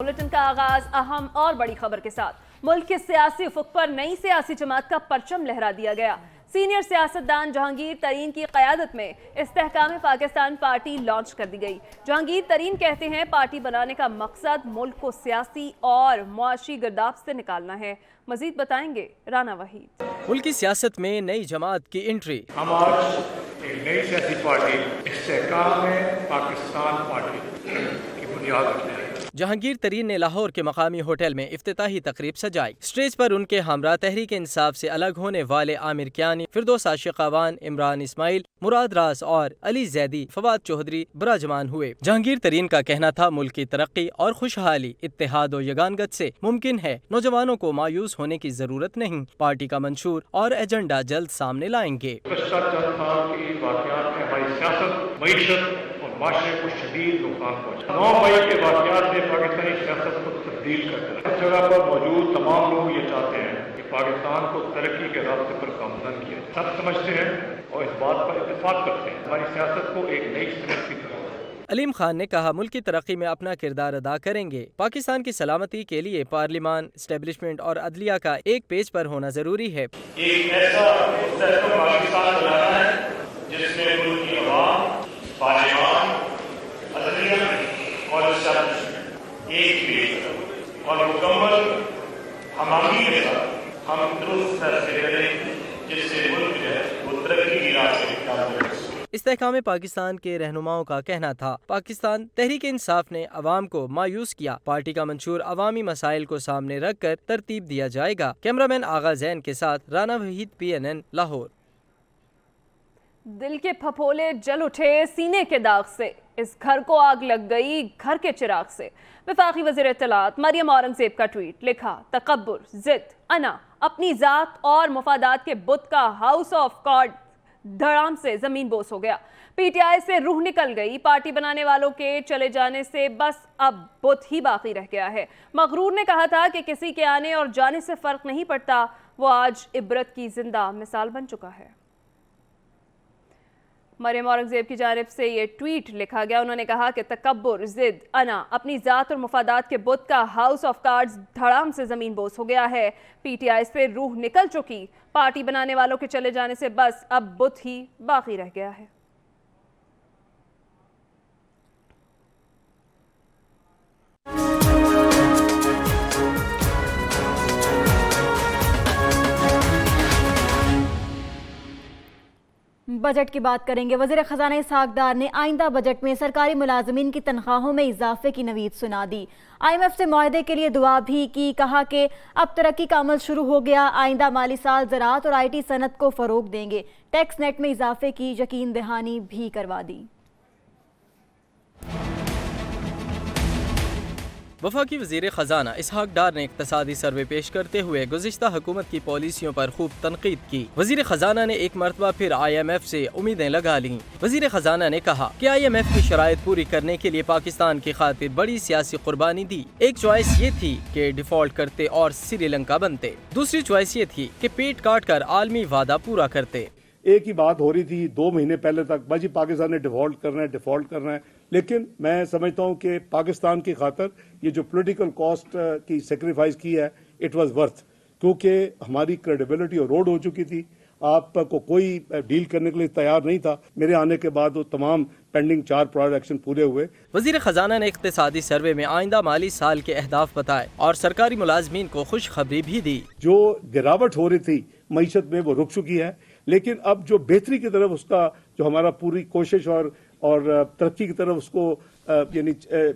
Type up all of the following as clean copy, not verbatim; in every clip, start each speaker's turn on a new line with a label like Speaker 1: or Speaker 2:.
Speaker 1: Bulletin का आगाज अहम और बड़ी खबर के साथ। मुल्क के सियासी उफुक पर नई सियासी जमात का परचम लहरा दिया गया। सीनियर सियासतदान जहांगीर तरीन की क़यादत में इस्तेहकाम पाकिस्तान पार्टी लॉन्च कर दी गई। जहांगीर तरीन कहते हैं पार्टी बनाने का मकसद मुल्क को सियासी और मुआशी गिरदाव से निकालना है। मजीद बताएंगे राना वहीद।
Speaker 2: मुल्क की सियासत में नई जमात की एंट्री।
Speaker 3: हम आज एक नई सियासी पार्टी इस्तेहकाम पाकिस्तान पार्टी की बुनियाद रखते हैं।
Speaker 2: जहांगीर तरीन ने लाहौर के मकामी होटल में इफ्तिताही तकरीब सजाई। स्टेज पर उनके हमरा तहरीक इंसाफ से अलग होने वाले आमिर कियानी, फिरदौस आशिक अवान, इमरान इस्माइल, मुराद रास और अली जैदी, फवाद चौधरी बराजमान हुए। जहांगीर तरीन का कहना था मुल्क की तरक्की और खुशहाली इत्तेहाद और यगानगत से मुमकिन है। नौजवानों को मायूस होने की जरूरत नहीं। पार्टी का मंशूर और एजेंडा जल्द सामने लाएंगे।
Speaker 3: माशरे को शदीद नुकसान पहुंचा। 9 मई के वाक़यात ने पाकिस्तानी सियासत को तब्दील कर दिया। हर जगह पर मौजूद तमाम लोग ये चाहते हैं कि पाकिस्तान को तरक्की के रास्ते पर गामजन किया। सब समझते हैं और इस बात पर इत्तेफाक करते हैं हमारी सियासत को एक नई सनत की तरफ।
Speaker 2: अलीम खान ने कहा मुल्क की तरक्की में अपना किरदार अदा करेंगे। पाकिस्तान की सलामती के लिए पार्लिमान, एस्टेब्लिशमेंट और अदलिया का एक पेज पर होना जरूरी है।
Speaker 3: एक ऐसा पाकिस्तान बनाना है जिसमें मुल्क की अवाम, पार्लिमान, अदलिया और एस्टेब्लिशमेंट एक पेज और मुकम्मल हमारी के साथ हम दुरुस्त फैसले करें जिससे मुल्क जो है वो तरक्की की राह पे कामयाब हो।
Speaker 2: इस्तेहकाम पाकिस्तान के रहनुमाओं का कहना था पाकिस्तान तहरीक इंसाफ ने अवाम को मायूस किया। पार्टी का मंशूर अवामी मसाइल को सामने रख कर तरतीब दिया जाएगा। कैमरामैन आगा जैन के साथ राना वहीद, PNN लाहौर।
Speaker 1: दिल के फफोले जल उठे सीने के दाग से, इस घर को आग लग गई घर के चिराग से। वफाकी वज़ीर इत्तलात मरियम औरंगज़ेब का ट्वीट लिखा, तकब्बुर, जिद, अना, अपनी जात और मुफादात के बुत का हाउस ऑफ कार्ड धड़ाम से जमीन बोस हो गया। PTI से रूह निकल गई। पार्टी बनाने वालों के चले जाने से बस अब बुत ही बाकी रह गया है। मगरूर ने कहा था कि किसी के आने और जाने से फर्क नहीं पड़ता। वो आज इबरत की जिंदा मिसाल बन चुका है। मरियम औरंगज़ेब की जानिब से ये ट्वीट लिखा गया। उन्होंने कहा कि तकब्बुर, जिद, अना, अपनी ज़ात और मुफादात के बुत का हाउस ऑफ कार्ड्स धड़ाम से ज़मीन बोस हो गया है। PTI से रूह निकल चुकी। पार्टी बनाने वालों के चले जाने से बस अब बुत ही बाकी रह गया है।
Speaker 4: बजट की बात करेंगे। वज़ीर ख़ज़ाना इसहाक़ डार ने आइंदा बजट में सरकारी मुलाज़मीन की तनख्वाहों में इजाफे की नवीद सुना दी। IMF से मुआहदे के लिए दुआ भी की। कहा कि अब तरक्की का अमल शुरू हो गया। आइंदा माली साल ज़राअत और IT सनत को फ़रोग देंगे। टैक्स नेट में इजाफे की यकीन दहानी भी करवा दी।
Speaker 2: वफाकी वज़ीर ख़ज़ाना इसहाक़ डार ने इक़्तिसादी सर्वे पेश करते हुए गुज़िश्ता हुकूमत की पॉलिसियों पर खूब तनकीद की। वज़ीर ख़ज़ाना ने एक मरतबा फिर IMF से उम्मीदें लगा लीं। वज़ीर ख़ज़ाना ने कहा कि IMF की शराइत पूरी करने के लिए पाकिस्तान की खातिर बड़ी सियासी कुर्बानी दी। एक चॉइस ये थी कि डिफ़ॉल्ट करते और श्रीलंका बनते। दूसरी चॉइस ये थी कि पेट काट कर आलमी वादा पूरा करते।
Speaker 5: एक ही बात हो रही थी 2 महीने पहले तक, भाजी पाकिस्तान ने डिफॉल्ट करना है। लेकिन मैं समझता हूं कि पाकिस्तान की खातर ये जो पॉलिटिकल कॉस्ट की सेक्रीफाइस की है, इट वाज वर्थ, क्योंकि हमारी क्रेडिबिलिटी रोड हो चुकी थी। आपको कोई डील करने के लिए तैयार नहीं था। मेरे आने के बाद वो तमाम पेंडिंग 4 प्रोजेक्शन पूरे हुए।
Speaker 2: वज़ीर ख़ज़ाना ने इक़्तिसादी सर्वे में आइंदा माली साल के अहदाफ बताए और सरकारी मुलाजमीन को खुशखबरी भी दी।
Speaker 5: जो गिरावट हो रही थी मईशत में वो रुक चुकी है, लेकिन अब जो बेहतरी की तरफ उसका जो हमारा पूरी कोशिश और तरक्की की तरफ उसको यानी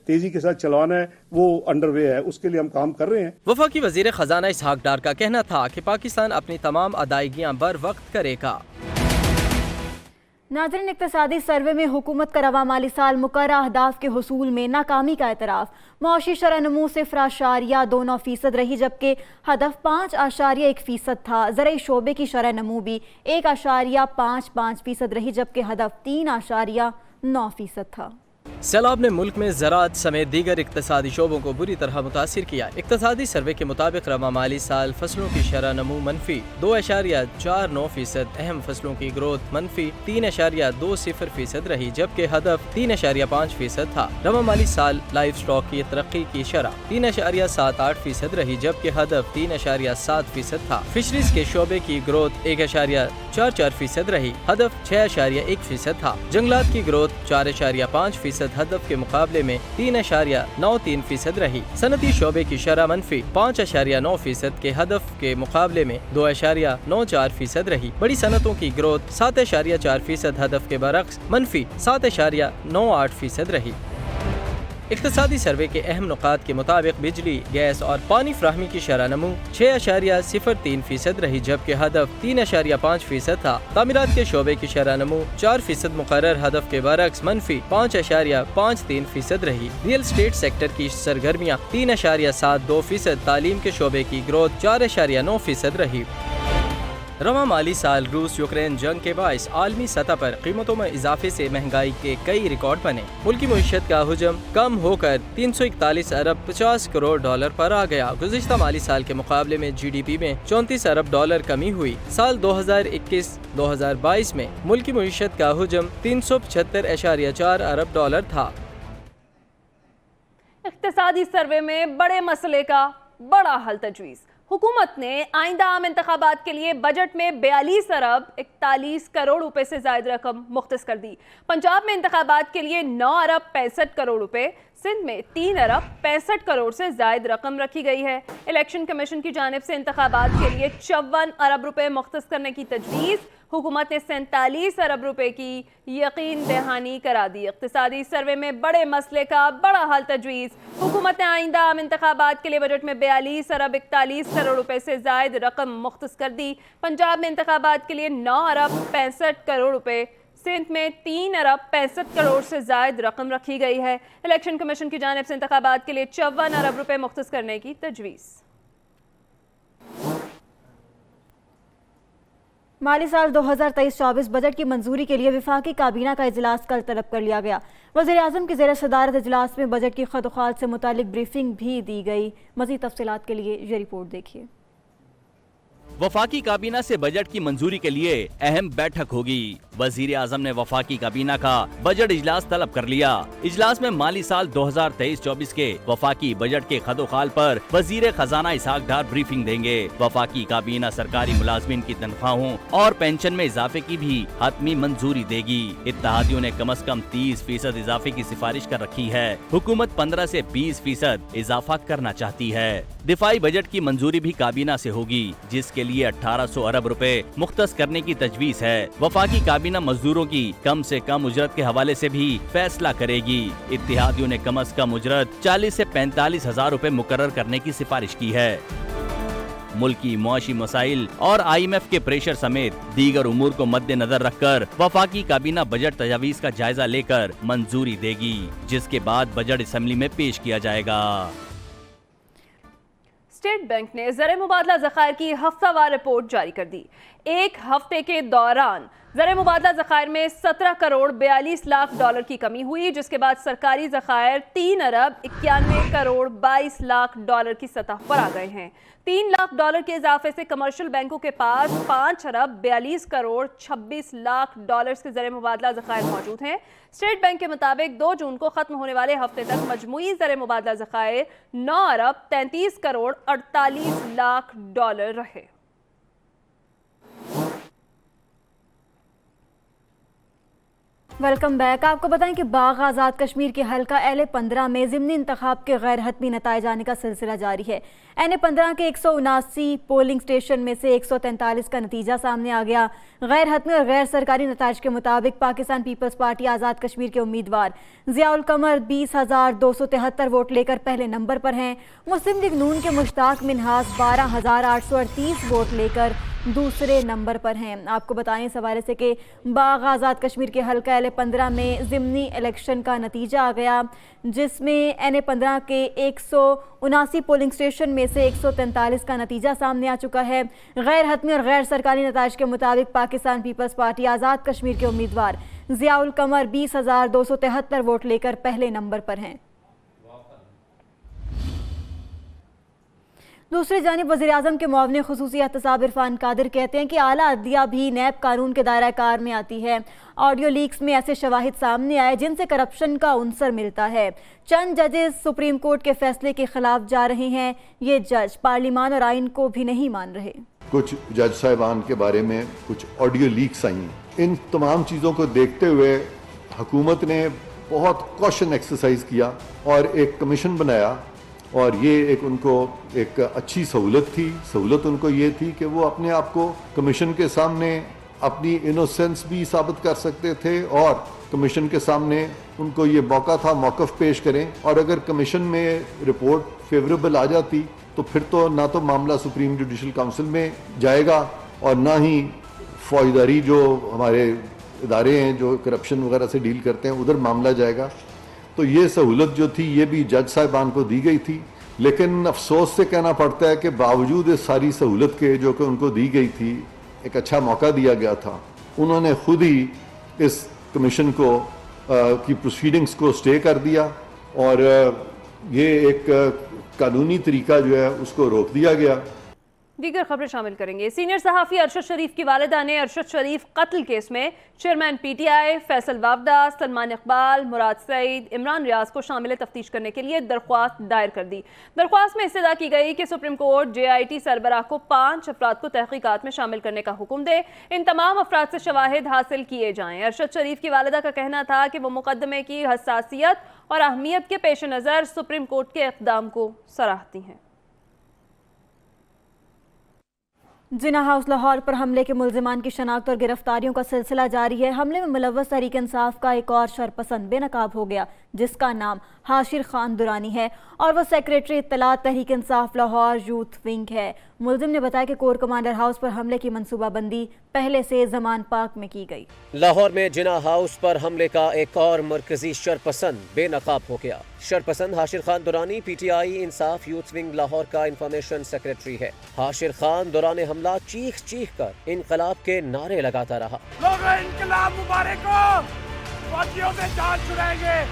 Speaker 5: तेजी के साथ चलवाना है, वो अंडरवे है। उसके लिए हम काम कर रहे हैं।
Speaker 2: वफाकी वज़ीर ख़ज़ाना इसहाक़ डार का कहना था कि पाकिस्तान अपनी तमाम अदायगियाँ बर वक्त करेगा।
Speaker 4: नाज़रीन, इक़्तिसादी सर्वे में हुकूमत का रवा माली साल मुकर्रर अहदाफ के हुसूल में नाकामी का एतराफ़। मुआशी शरह नमू 0.29% रही, जबकि हदफ 5.1% था। ज़राई शोबे की शरह नमू भी 1.55% रही, जबकि हदफ 3.9% था।
Speaker 2: सैलाब ने मुल्क में ज़राअत समेत दीगर इक्तसादी शोबों को बुरी तरह मुतासिर किया। इक्तसादी सर्वे के मुताबिक रवा माली साल फसलों की शरह नमू मनफी 2.49%, अहम फसलों की ग्रोथ मनफी 3.20% रही, जबकि हदफ 3.5% था। रवा माली साल लाइफ स्टॉक की तरक्की की शरह 3.78% रही, जबकि हदफ 3.7% था। फिशरीज के शोबे की ग्रोथ 1.44% रही, हदफ 6.1% था। जंगलात की ग्रोथ 4.5% हदफ के मुकाबले में 3.93% रही। सनती शोबे की शरह मनफी 5.9% के हदफ के मुकाबले में 2.94% रही। बड़ी सनतों की ग्रोथ 7.4% हदफ के बरक्स मनफी 7.98% रही। इक्तसादी सर्वे के अहम नुकात के मुताबिक बिजली, गैस और पानी फ्राहमी की शरह नमू 6.03% रही, जबकि हदफ 3.5% था। तामीरात के शोबे की शरह नमू 4% मुकर्रर, हदफ के बरक्स मनफी 5.53% रही। रियल स्टेट सेक्टर की सरगर्मियाँ 3.72%, तालीम के शोबे की ग्रोथ 4.9% रही। रवा माली साल रूस यूक्रेन जंग के बाइस आलमी सतह पर कीमतों में इजाफे से महंगाई के कई रिकॉर्ड बने। मुल्की मईशत का हुजम कम होकर 341 अरब 50 करोड़ डॉलर पर आ गया। गुज़िश्ता माली साल के मुकाबले में GDP में 34 अरब डॉलर कमी हुई। साल 2021-2022 में मुल्की मईशत का हुजम 375.4 अरब डॉलर था।
Speaker 1: इक्तिसादी सर्वे में बड़े मसले का बड़ा हल तजवीज़। हुकूमत ने आइंदा आम इंतखाबात के लिए बजट में 42 अरब 41 करोड़ रुपए से ज़ायद रकम मुख्तस कर दी। पंजाब में इंतखाबात के लिए 9 अरब 65 करोड़ रुपए, सिंध में 3 अरब 65 करोड़ से ज़ायद रकम रखी गई है। इलेक्शन कमीशन की जानिब से इंतखाबात के लिए 54 अरब रुपए मुख्तस करने की तजवीज़। हुकूमत ने 47 अरब रुपए की यकीन दहानी करा दी। इक्तिसादी सर्वे में बड़े मसले का बड़ा हल तजवीज़। हुकूमत ने आइंदा आम इंतखाबात के लिए बजट में 42 अरब 41 करोड़ रुपए से ज़ायद रकम मुख्तस कर दी। पंजाब में इंतखाबात के लिए 9 अरब 65 करोड़ रुपए, सिंध में 3 अरब 65 करोड़ से ज़ायद रकम रखी गई है। इलेक्शन कमीशन की जानिब से इंतखाबात के लिए 54 अरब रुपए मुख्तस करने की तजवीज़।
Speaker 4: माली साल 2023-24 बजट की मंजूरी के लिए विफाकी काबीना का इजलास कल तलब कर लिया गया। वज़ीर आज़म की ज़ेर सदारत इजलास में बजट की खदोखात से मुतालिक ब्रीफिंग भी दी गई। मज़ीद तफसीलात के लिए ये रिपोर्ट देखिए।
Speaker 6: वफाकी काबीना से बजट की मंजूरी के लिए अहम बैठक होगी। वजीर आजम ने वफाकी काबीना का बजट इजलास तलब कर लिया। इजलास में माली साल 2023-24 के वफाकी बजट के खदोखाल पर वजीर खजाना इसहाक डार ब्रीफिंग देंगे। वफाकी काबीना सरकारी मुलाजमीन की तनख्वाहों और पेंशन में इजाफे की भी हतमी मंजूरी देगी। इत्तेहादियों ने कम से कम 30% इजाफे की सिफारिश कर रखी है। हुकूमत 15 से 20% इजाफा करना चाहती है। दिफाई बजट की मंजूरी भी काबीना से होगी, जिसके लिए 1800 अरब रुपए मुख्तस करने की तजवीज़ है। वफाकी काबीना मजदूरों की कम से कम उजरत के हवाले से भी फैसला करेगी। इत्तेहादियों ने कम से कम उजरत 40 से 45 हजार रुपए मुकर्रर करने की सिफारिश की है। मुल्की मुआशी मसाइल और IMF के प्रेशर समेत दीगर उमूर को मद्देनजर रखकर वफाकी काबीना बजट तजावीज़ का जायजा लेकर मंजूरी देगी, जिसके बाद बजट असेंबली में पेश किया जाएगा।
Speaker 1: स्टेट बैंक ने ज़र मुबादला ज़खायर की हफ्तावार रिपोर्ट जारी कर दी। एक हफ्ते के दौरान ज़र मुबादला ज़खायर में 17 करोड़ 42 लाख डॉलर की कमी हुई, जिसके बाद सरकारी ज़खायर 3 अरब 91 करोड़ 22 लाख डॉलर की सतह पर आ गए हैं। 3 लाख डॉलर के इजाफे से कमर्शियल बैंकों के पास 5 अरब 42 करोड़ 26 लाख डॉलर के ज़र मुबादला ज़खायर मौजूद हैं। स्टेट बैंक के मुताबिक 2 जून को खत्म होने वाले हफ्ते तक मजमूई ज़र मुबादला ज़खायर 9 अरब 33 करोड़ 48 लाख डॉलर रहे।
Speaker 4: Welcome back. आपको बताएं कि बाग आज़ाद कश्मीर के हल्का LA-15 में ज़िमनी इंतखाब के गैर हतमी नताइज आने का सिलसिला जारी है। NA-15 के 179 पोलिंग स्टेशन में से 143 का नतीजा सामने आ गया। गैर हतमी और गैर सरकारी नताइज के मुताबिक पाकिस्तान पीपल्स पार्टी आज़ाद कश्मीर के उम्मीदवार ज़ियाउल कमर 20,273 वोट लेकर पहले नंबर पर हैं। मुस्लिम लीग नून के मुश्ताक मिन्हाज 12,838 वोट लेकर दूसरे नंबर पर हैं। आपको बताएं इस हवाले से कि बाग आज़ाद कश्मीर के हल्का LA-15 में ज़िमनी इलेक्शन का नतीजा आ गया, जिसमें NA-15 के 179 पोलिंग स्टेशन में से 143 का नतीजा सामने आ चुका है। गैर हतमी और गैर सरकारी नताइज के मुताबिक पाकिस्तान पीपल्स पार्टी आज़ाद कश्मीर के उम्मीदवार ضیاء القمر 20,273 ووٹ لے کر پہلے نمبر پر ہیں۔ دوسری جانب وزیراعظم کے معاون خصوصی احتساب عرفان قادر کہتے ہیں کہ اعلیٰ عدلیہ بھی نیب قانون کے دائرہ کار میں آتی ہے۔ آڈیو لیکس میں ایسے شواہد سامنے آئے جن سے کرپشن کا عنصر ملتا ہے۔ چند ججز سپریم کورٹ کے فیصلے کے خلاف جا رہے ہیں۔ یہ جج پارلیمان اور آئین کو بھی نہیں مان رہے۔
Speaker 7: کچھ جج صاحبان کے بارے میں کچھ آڈیو لیکس آئیں۔ ان تمام چیزوں کو دیکھتے ہوئے حکومت نے بہت کوشن ایکسرسائز کیا اور ایک کمیشن بنایا، اور یہ ایک ان کو ایک اچھی سہولت تھی۔ سہولت ان کو یہ تھی کہ وہ اپنے آپ کو کمیشن کے سامنے اپنی انوسینس بھی ثابت کر سکتے تھے، اور کمیشن کے سامنے ان کو یہ موقع تھا موقف پیش کریں، اور اگر کمیشن میں رپورٹ فیوریبل آ جاتی تو پھر تو نہ تو معاملہ سپریم جوڈیشل کاؤنسل میں جائے گا اور نہ ہی فوجداری جو ہمارے ادارے ہیں جو کرپشن وغیرہ سے ڈیل کرتے ہیں ادھر معاملہ جائے گا۔ تو یہ سہولت جو تھی یہ بھی جج صاحبان کو دی گئی تھی، لیکن افسوس سے کہنا پڑتا ہے کہ باوجود اس ساری سہولت کے جو کہ ان کو دی گئی تھی، ایک اچھا موقع دیا گیا تھا، انہوں نے خود ہی اس کمیشن کو کی پروسیڈنگز کو سٹے کر دیا، اور یہ ایک قانونی طریقہ جو ہے اس کو روک دیا گیا۔
Speaker 1: دیگر خبریں شامل کریں گے۔ سینئر صحافی ارشد شریف کی والدہ نے ارشد شریف قتل کیس میں chairman P T I Faisal Vawda, Salman Iqbal, Murad Saeed, Imran Riaz کو شامل تفتیش کرنے کے لیے درخواست دائر کر دی۔ درخواست میں استدعا کی گئی کہ supreme court J I T سربراہ کو 5 افراد کو تحقیقات میں شامل کرنے کا حکم دے، ان تمام افراد سے شواہد حاصل کیے جائیں۔ ارشد شریف کی والدہ کا کہنا تھا کہ وہ مقدمے کی حساسیت اور اہمیت کے پیش نظر سپریم کورٹ کے اقدام کو سراہتی ہیں۔
Speaker 4: جناح ہاؤس لاہور پر حملے کے ملزمان کی شناخت اور گرفتاریوں کا سلسلہ جاری ہے۔ حملے میں ملوث تحریک انصاف کا ایک اور شرپسند بے نقاب ہو گیا جس کا نام حاشر خان درانی ہے، اور وہ سیکریٹری اطلاعات تحریک انصاف لاہور یوتھ ونگ ہے۔ ملزم نے بتایا کہ کور کمانڈر ہاؤس پر حملے کی منصوبہ بندی پہلے سے زمان پاک میں کی گئی۔
Speaker 8: لاہور میں جناح ہاؤس پر حملے کا ایک اور مرکزی شرپسند بے نقاب ہو گیا۔ شرپسند Hashir Khan Durrani P T I Insaf youth wing Lahore کا انفارمیشن سیکریٹری ہے۔ حاشر خان دوران حملہ چیخ چیخ کر انقلاب کے نعرے لگاتا رہا۔
Speaker 3: لوگوں انقلاب مبارک ہو، فوجیوں سے جان چھڑائیں گے،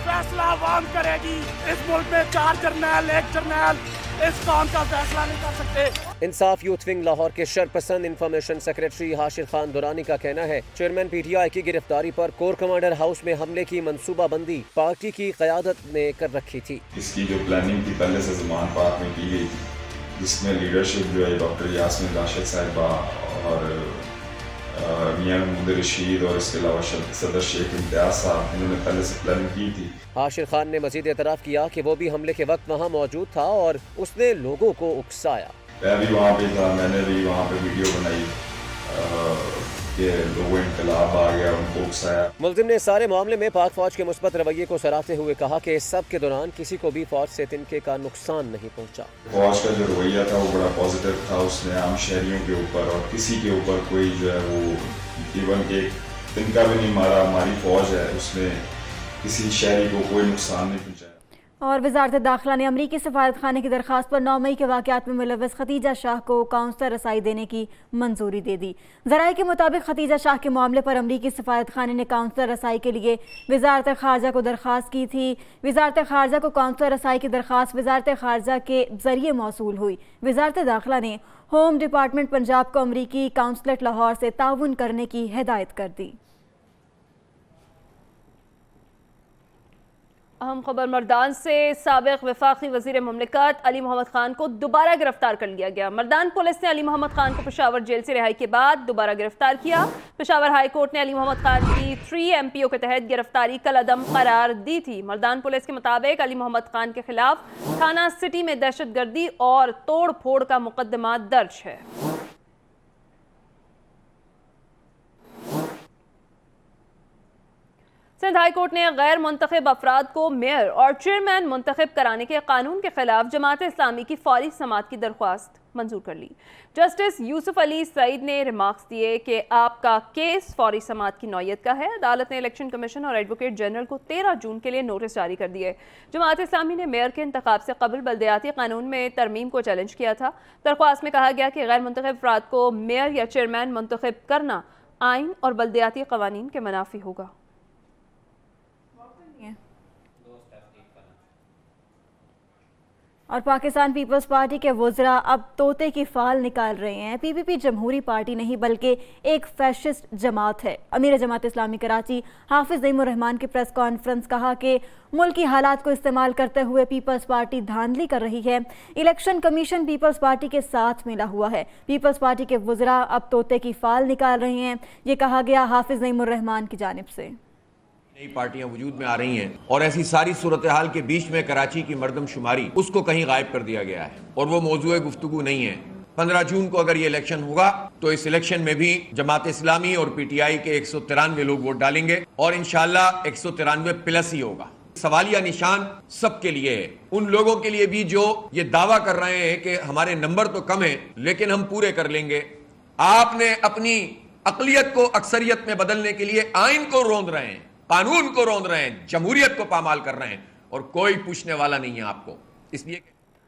Speaker 3: فیصلہ عوام کرے گی، اس ملک میں 4 جرنیل 1 جرنیل اس قوم کا فیصلہ نہیں کر سکتے۔
Speaker 8: انصاف یوتھ ونگ لاہور کے شرپسند انفارمیشن سیکریٹری حاشر خان درانی کا کہنا ہے چیئرمین پی ٹی آئی کی گرفتاری پر کور کمانڈر ہاؤس میں حملے کی منصوبہ بندی پارٹی کی قیادت نے کر رکھی تھی۔
Speaker 9: اس کی جو پلاننگ تھی پہلے سے زمان پاک میں کی گئی تھی، جس میں لیڈرشپ جو ہے ڈاکٹر یاسمین راشد صاحبہ اور میاں محمد رشید اور اس کے علاوہ صدر شیخ امتیاز صاحب، انہوں نے پہلے سے پلاننگ کی تھی۔
Speaker 8: حاشر خان نے مزید اعتراف کیا کہ وہ بھی حملے کے وقت وہاں موجود تھا اور اس نے لوگوں کو اکسایا۔
Speaker 9: میں بھی وہاں پہ تھا، میں نے بھی وہاں پہ ویڈیو بنائی کہ لوگوں انقلاب آ گیا، ان کو اکسایا۔
Speaker 8: ملزم نے سارے معاملے میں پاک فوج کے مثبت رویے کو سراہتے ہوئے کہا کہ اس سب کے دوران کسی کو بھی فوج سے تنکے کا نقصان نہیں پہنچا۔
Speaker 9: فوج کا جو رویہ تھا وہ بڑا پازیٹیو تھا، اس نے عام شہریوں کے اوپر اور کسی کے اوپر کوئی جو ہے وہ ایون کہ تنکا بھی نہیں مارا۔ ہماری فوج ہے، اس نے کسی شہری کو کوئی نقصان نہیں پہنچایا۔
Speaker 4: اور وزارت داخلہ نے امریکی سفارت خانے کی درخواست پر 9 مئی کے واقعات میں ملوث ختیجہ شاہ کو کونسلر رسائی دینے کی منظوری دے دی۔ ذرائع کے مطابق ختیجہ شاہ کے معاملے پر امریکی سفارت خانے نے کونسلر رسائی کے لیے وزارت خارجہ کو درخواست کی تھی۔ وزارت خارجہ کو کونسلر رسائی کی درخواست وزارت خارجہ کے ذریعے موصول ہوئی۔ وزارت داخلہ نے ہوم ڈپارٹمنٹ پنجاب کو امریکی کونسلیٹ لاہور سے تعاون کرنے کی ہدایت کر دی۔
Speaker 1: اہم خبر مردان سے، سابق وفاقی وزیر مملکت علی محمد خان کو دوبارہ گرفتار کر لیا گیا۔ مردان پولیس نے علی محمد خان کو پشاور جیل سے رہائی کے بعد دوبارہ گرفتار کیا۔ پشاور ہائی کورٹ نے علی محمد خان کی 3 MPO کے تحت گرفتاری کالعدم قرار دی تھی۔ مردان پولیس کے مطابق علی محمد خان کے خلاف تھانہ سٹی میں دہشت گردی اور توڑ پھوڑ کا مقدمہ درج ہے۔ سندھ ہائی کورٹ نے غیر منتخب افراد کو میئر اور چیئرمین منتخب کرانے کے قانون کے خلاف جماعت اسلامی کی فوری سماعت کی درخواست منظور کر لی۔ جسٹس یوسف علی سعید نے ریمارکس دیے کہ آپ کا کیس فوری سماعت کی نوعیت کا ہے۔ عدالت نے الیکشن کمیشن اور ایڈوکیٹ جنرل کو 13 جون کے لیے نوٹس جاری کر دیے۔ جماعت اسلامی نے میئر کے انتخاب سے قبل بلدیاتی قانون میں ترمیم کو چیلنج کیا تھا۔ درخواست میں کہا گیا کہ غیر منتخب افراد کو میئر یا چیئرمین منتخب کرنا आइन और बल्दियाती कवानीन के मनाफी होगा।
Speaker 4: और पाकिस्तान पीपल्स पार्टी के वुज़रा अब तोते की फाल निकाल रहे हैं। पीपीपी जमहूरी पार्टी नहीं बल्कि एक फैशिस्ट जमात है। अमीर जमात इस्लामी कराची हाफिज नईमुर रहमान की प्रेस कॉन्फ्रेंस कहा कि मुल्क की हालात को इस्तेमाल करते हुए पीपल्स पार्टी धांधली कर रही है। इलेक्शन कमीशन पीपल्स पार्टी के साथ मिला हुआ है। पीपल्स पार्टी के वुज़रा अब तोते की फाल निकाल रहे हैं, ये कहा गया हाफिज नईमुर रहमान की जानिब से।
Speaker 10: नई पार्टियां वजूद में आ रही हैं और ऐसी सारी सूरत हाल के बीच में कराची की मर्दमशुमारी उसको कहीं गायब कर दिया गया है और वो मौजूद गुफ्तगू नहीं है। 15 जून को अगर ये इलेक्शन होगा तो इस इलेक्शन में भी जमात इस्लामी और पीटीआई के 193 लोग वोट डालेंगे और इंशाल्लाह 193 प्लस ही होगा। सवालिया निशान सबके लिए है, उन लोगों के लिए भी जो ये दावा कर रहे हैं कि हमारे नंबर तो कम है लेकिन हम पूरे कर लेंगे। आपने अपनी अकलियत को अक्सरियत में बदलने के लिए आइन को रोंद रहे हैं, कानून को रोंद रहे हैं, जमहूरियत को पामाल कर रहे हैं और कोई पूछने वाला नहीं है आपको। इसलिए